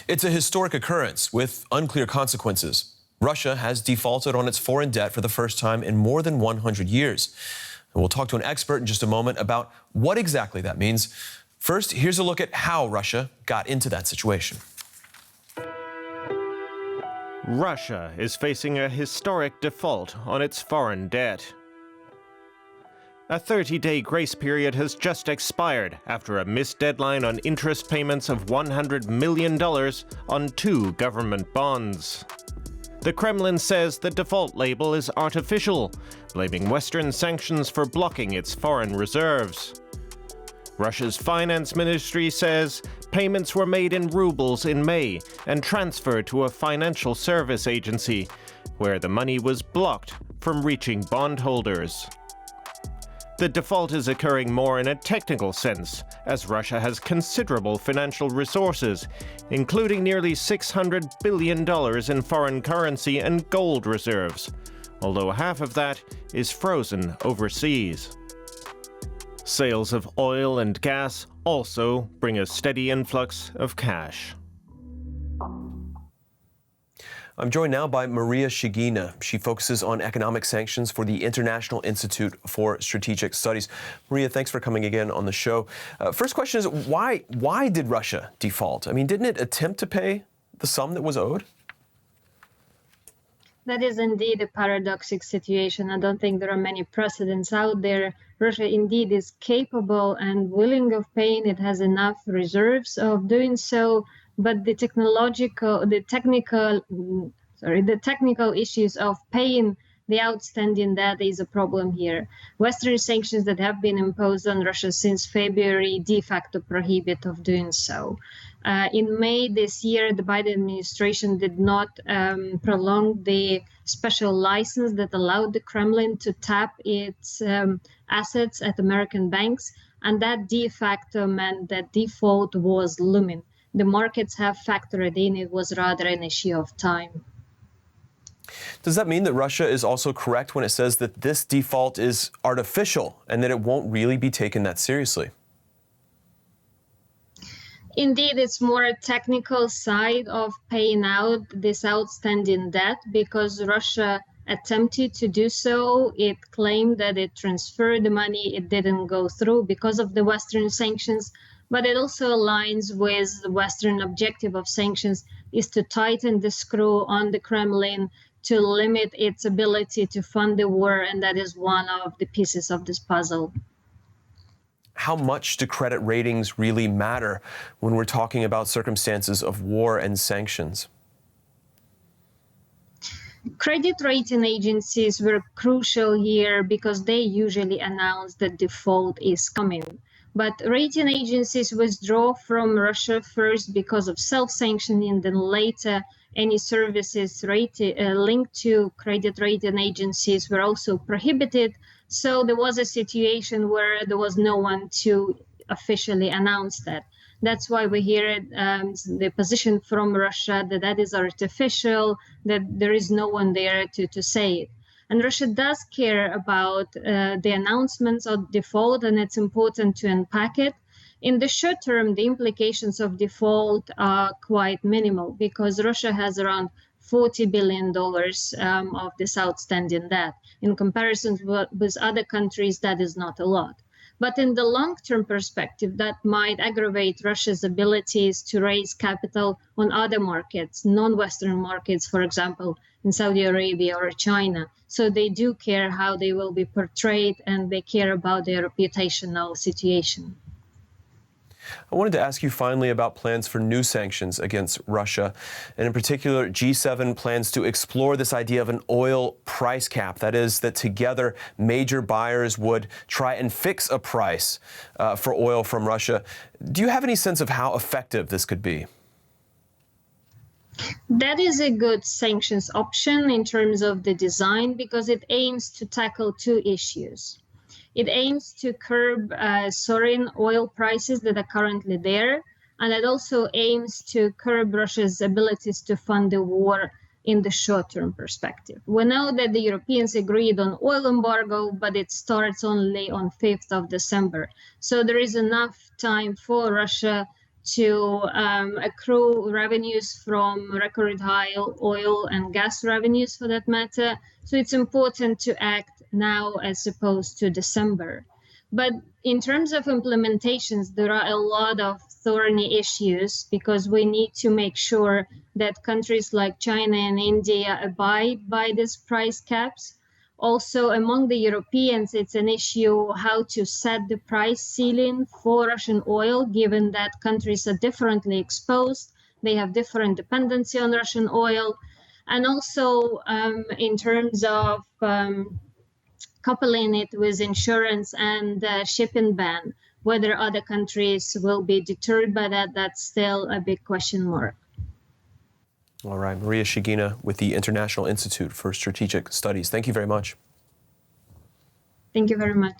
It's a historic occurrence with unclear consequences. Russia has defaulted on its foreign debt for the first time in more than 100 years. And we'll talk to an expert in just a moment about what exactly that means. First, here's a look at how Russia got into that situation. Russia is facing a historic default on its foreign debt. A 30-day grace period has just expired after a missed deadline on interest payments of $100 million on 2 government bonds. The Kremlin says the default label is artificial, blaming Western sanctions for blocking its foreign reserves. Russia's finance ministry says payments were made in rubles in May and transferred to a financial service agency, where the money was blocked from reaching bondholders. The default is occurring more in a technical sense, as Russia has considerable financial resources, including nearly $600 billion in foreign currency and gold reserves, although half of that is frozen overseas. Sales of oil and gas also bring a steady influx of cash. I'm joined now by Maria Shigina. She focuses on economic sanctions for the International Institute for Strategic Studies. Maria, thanks for coming again on the show. First question is, why did Russia default? I mean, didn't it attempt to pay the sum that was owed? That is indeed a paradoxical situation. I don't think there are many precedents out there. Russia indeed is capable and willing of paying. It has enough reserves of doing so. But the technical issues of paying the outstanding debt is a problem here. Western sanctions that have been imposed on Russia since February de facto prohibit of doing so. In May this year, the Biden administration did not prolong the special license that allowed the Kremlin to tap its assets at American banks, and that de facto meant that default was looming. The markets have factored in, it was rather an issue of time. Does that mean that Russia is also correct when it says that this default is artificial and that it won't really be taken that seriously? Indeed, it's more a technical side of paying out this outstanding debt because Russia attempted to do so. It claimed that it transferred the money. It didn't go through because of the Western sanctions. But it also aligns with the Western objective of sanctions is to tighten the screw on the Kremlin to limit its ability to fund the war, and that is one of the pieces of this puzzle. How much do credit ratings really matter when we're talking about circumstances of war and sanctions? Credit rating agencies were crucial here because they usually announce that default is coming. But rating agencies withdraw from Russia first because of self-sanctioning, then later any services linked to credit rating agencies were also prohibited. So there was a situation where there was no one to officially announce that. That's why we hear the position from Russia that that is artificial, that there is no one there to say it. And Russia does care about the announcements of default, and it's important to unpack it. In the short term, the implications of default are quite minimal because Russia has around $40 billion of this outstanding debt. In comparison with other countries, that is not a lot. But in the long-term perspective, that might aggravate Russia's abilities to raise capital on other markets, non-Western markets, for example, in Saudi Arabia or China. So they do care how they will be portrayed, and they care about their reputational situation. I wanted to ask you finally about plans for new sanctions against Russia. And in particular, G7 plans to explore this idea of an oil price cap. That is, that together major buyers would try and fix a price for oil from Russia. Do you have any sense of how effective this could be? That is a good sanctions option in terms of the design because it aims to tackle 2 issues. It aims to curb soaring oil prices that are currently there, and it also aims to curb Russia's abilities to fund the war in the short-term perspective. We know that the Europeans agreed on oil embargo, but it starts only on 5th of December. So there is enough time for Russia to accrue revenues from record high oil and gas revenues for that matter. So it's important to act now as opposed to December. But in terms of implementations, there are a lot of thorny issues because we need to make sure that countries like China and India abide by these price caps. Also, among the Europeans, it's an issue how to set the price ceiling for Russian oil, given that countries are differently exposed. They have different dependency on Russian oil. And also, in terms of coupling it with insurance and shipping ban, whether other countries will be deterred by that, that's still a big question mark. All right, Maria Shigina with the International Institute for Strategic Studies. Thank you very much. Thank you very much.